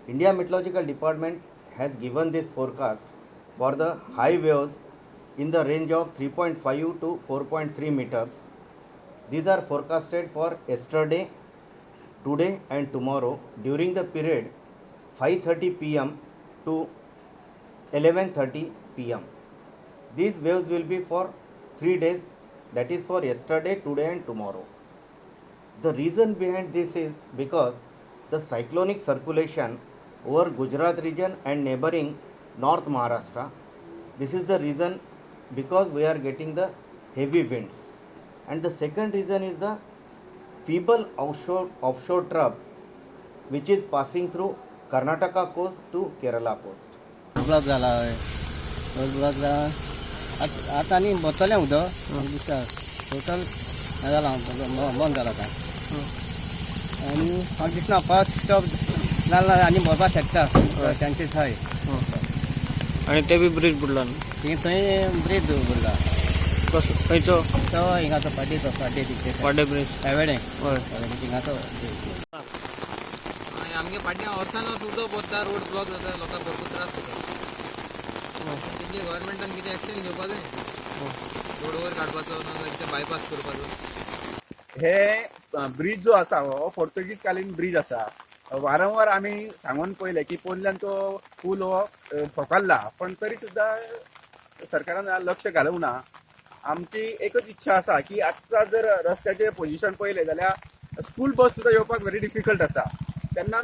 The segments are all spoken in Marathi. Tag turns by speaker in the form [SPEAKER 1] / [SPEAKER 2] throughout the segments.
[SPEAKER 1] India Meteorological Department has given this forecast for the high waves in the range of 3.5 to 4.3 meters. These are forecasted for yesterday, today and tomorrow during the period 5:30 pm to 11:30 pm. These waves will be for 3 days, that is for yesterday, today and tomorrow. The reason behind this is because the cyclonic circulation over Gujarat region and neighboring North Maharashtra. This is the reason, because we are getting the heavy winds. And the second reason is the feeble offshore trough which is passing through Karnataka coast to Kerala coast.
[SPEAKER 2] Block झाला हय ब्लॉक जावन आतां आनी बसतलें उदक म्हाका दिसता टोटल हें जाला बंद जाला आतां आनी म्हाका दिसना पावस स्टॉप जालें आनी भरपाक शकता चान्सीस आहाय
[SPEAKER 3] आणि ते बी ब्रिज बुडला न्ही
[SPEAKER 2] थंय ब्रीज बुडला
[SPEAKER 3] कसो खंयचो
[SPEAKER 2] तो हिंगाचो पाड्डे तिथे
[SPEAKER 3] पाड्डे ब्रिज
[SPEAKER 2] हेवेडे
[SPEAKER 3] हय
[SPEAKER 2] हिंगाचो
[SPEAKER 4] आमगे पाड्या वर्सान उदक पडटा रोड ब्लॉक जाता लोकांक भरपूर त्रास जाता तेंचे गव्हर्मेंटान कितें एक्शन घेवपाक जाय रोड वयर काडपाचो ना ते बायपास करपाचो
[SPEAKER 5] हे ब्रिज जो आसा हो पोर्तुगीज कालीन ब्रिज आसा वारंवार आमी सांगून पयले की पोंदल्यान तो पूल हो फोकाल्ला पण तरी सुद्दां सरकारान लक्ष घालूंक ना. आमची एकच इच्छा आसा की आतां जर रस्त्याचे पोझिशन पयलें जाल्यार स्कूल बस सुद्दां येवपाक व्हेरी डिफिकल्ट आसा. तेन्ना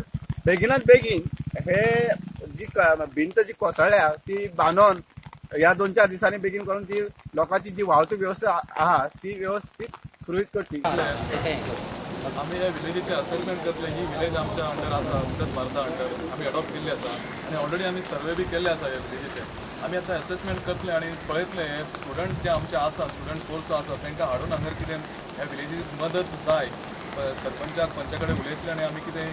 [SPEAKER 5] बेगिनाच बेगीन हे जी भिंत जी कोसळ्ळ्या ती बांदून ह्या 2-4 दिसांनी बेगीन करून ती लोकांची जी वाहतूक वेवस्था आहा ती व्यवस्थित सुरळीत करची.
[SPEAKER 6] आम्ही ह्या विलेजीचे असेसमेंट करतले. ही विलेज आमच्या अंडर आसा, उत्तर भारता अंडर आम्ही अडॉप्ट केल्ली आसा आणि ऑलरेडी आम्ही सर्वे बी केल्ले आसा ह्या विलेजीचे. आम्ही आता असेसमेंट करतले आणि पळयतले हे स्टुडंट जे आमचे आसा स्टुडंट फोर्स आसा तांकां हाडून हांगर कितें ह्या विलेजीक मदत जाय सरपंचाक पंचा कडेन उलयतले आणि आमी कितें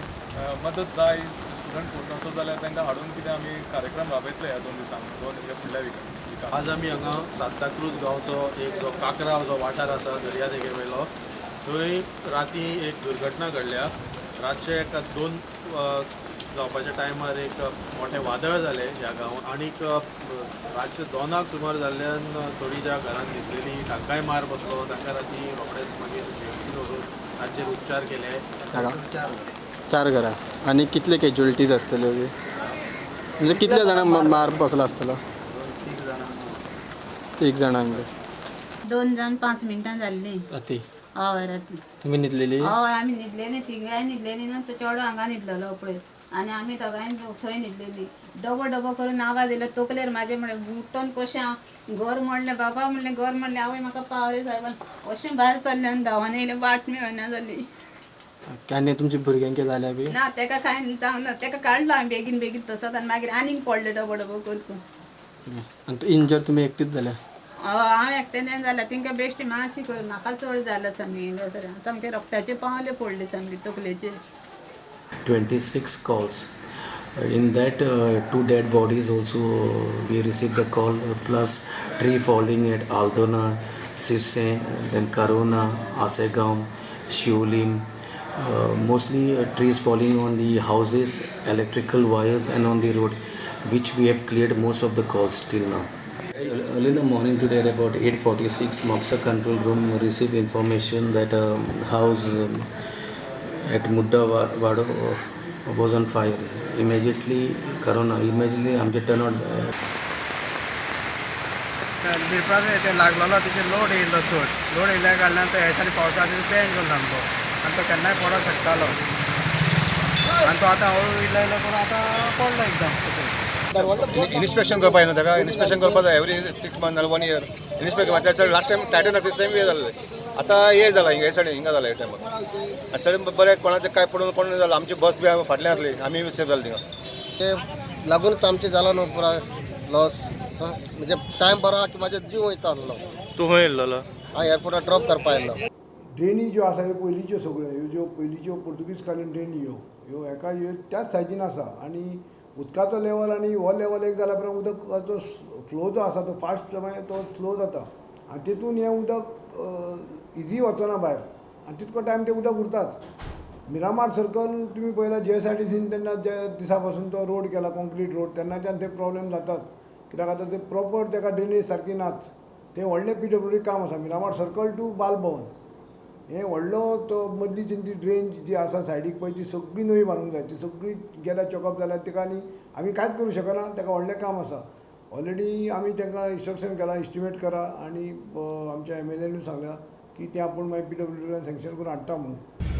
[SPEAKER 6] मदत जाय स्टुडंट फोर्साचो जाल्यार तांकां हाडून कितें आमी कार्यक्रम राबयतले ह्या 2 दिसांक ह्या फुडल्या विकान.
[SPEAKER 7] आज आमी हांगा सांताक्रूज गांवचो एक जो काकराव जो वाठार आसा दर्या देगे वयलो थंय राती एक दुर्घटना घडल्या. रातचे एका 2 जावपाच्या टायमार एक मोठें वादळ जालें ह्या गांवांत आनीक रातचे 2 सुमार जाल्ल्यान थोडी ज्या घरांत न्हिदलेली तांकांय मार बसलो. तांकां राती रोखडेच मागीर जेएमसीन व्हरून तांचेर उपचार केले.
[SPEAKER 3] 4 घरां आणि कितले कॅज्युअलिटीज आसतल्यो बी म्हणजे कितले जाणांक मार बसलो आसतलो 1 जाणांक
[SPEAKER 8] 2 जावन 5 मिनटां जाल्ली
[SPEAKER 3] राती
[SPEAKER 8] हय राती
[SPEAKER 3] तुमी न्हिदलेली
[SPEAKER 8] हय आमी न्हिदलेली तिगांय न्हिदलेली ना तो चेडो हांगा न्हिदलेलो पळय आनी आमी दोगांय थंय न्हिदलेली. डबो करून आवाज येयलो तकलेर म्हाजे म्हणलें उठोन कशें हांव घर म्हणलें बाबा म्हणलें घर म्हणलें आवय म्हाका पावले सायबान अशें भायर सरलें आनी धांवन येयलें वाट मेळना जाली.
[SPEAKER 3] आनी तुमची भुरग्यांक जाल्या बी
[SPEAKER 8] ना तेका कांय जावं ना तेका काडलो हांवें बेगीन तसोच आनी मागीर आनीक पडलें डबो करून.
[SPEAKER 3] आनी इंजर तुमी एकटीच जाल्या
[SPEAKER 8] हांव एकटेल्यान जाल्यार तेंकां बेश्टी मातशी कर म्हाका चड जालां सामकें रक्ताचे पावले पडले सामके तकलेचे.
[SPEAKER 9] 26 calls. In that, 2 dead bodies also we received the call, plus tree falling at Aldona, Sirse, then Karona, Asegaon, Shiulim. Mostly trees falling on the houses, electrical wires and on the road, which we have cleared most of the calls till now. Early in the morning today at about 8:46, MOPSA control room received information that a house at Mudda Wado was on fire. Immediately आमचे टर्नआउट
[SPEAKER 2] बिळपाक ते लागलेलो तिथे लोड येयल्लो चड लोड येयल्या कारणान तो ह्याच्यानी पावसाचे पेंट जालो सामको आनी तो केन्नाय पडोंक शकतालो आनी तो आतां हळू इल्लो करून आतां पडलो एकदम.
[SPEAKER 10] इन्स्पेक्शन करपाक न्हू ताका इन्स्पेक्शन करपाक जाय एवरी 6 months नाल्यार 1 year इन्स्पेक्शन मागीर last time Titan of this time हे जालें आतां हे जाला हे सायडीन हिंगा जाला हे टायमार सायडीन बरें कोणाचें काय पडून कोण जालां आमची बस बी फाटल्यान आसली आमी सेफ जाले थिंगा.
[SPEAKER 2] ते लागूनच आमचें जालो न्हू पुरा लॉस म्हणजे टायम बरो की म्हाजो जीव वयता आसलो.
[SPEAKER 3] तूं खंय येयल्लो
[SPEAKER 2] हांव एअरपोर्टार ड्रॉप करपा आयल्लो.
[SPEAKER 11] ड्रेनी ज्यो आसा ह्यो पयलींच्यो सगळ्यो ह्यो ज्यो पयलींच्यो पोर्तुगीज कालीन ड्रेनी ह्यो एका त्याच सायजीन आसा आनी उदकाचो लेवल आनी हो लेवल एक जाल्या उपरांत उदकाचो फ्लो जो आसा तो फास्ट तो स्लो जाता आनी तितून हें उदक इजी वचना भायर आनी तितको टायम तें उदक उरताच मिरामार सर्कल तुम्ही पहिला JSRTCन तेन्ना ज्या दिसा पासून तो रोड केला कॉन्क्रीट रोड तेन्नाच्यान ते प्रॉब्लेम जातात कित्याक आतां ते प्रॉपर तेका ड्रेनेज सारकी नाच ते व्हडलें PWD काम आसा मिरामार सर्कल टू बालभवन हे व्हडलो तो मदली जी ड्रेन जी आसा सायडीक पळय ती सगळी नवी बांदूंक जाय ती सगळी गेल्या चॉकअप जाल्यार तिका आनी आमी कांयच करूं शकना तेका व्हडलें काम आसा ऑलरेडी आमी तांकां इंस्ट्रक्शन केलां इस्टिमेट करा आनी आमच्या MLAनूय सांगलां की तें आपूण मागीर PWDन सँक्शन करून हाडटा म्हणून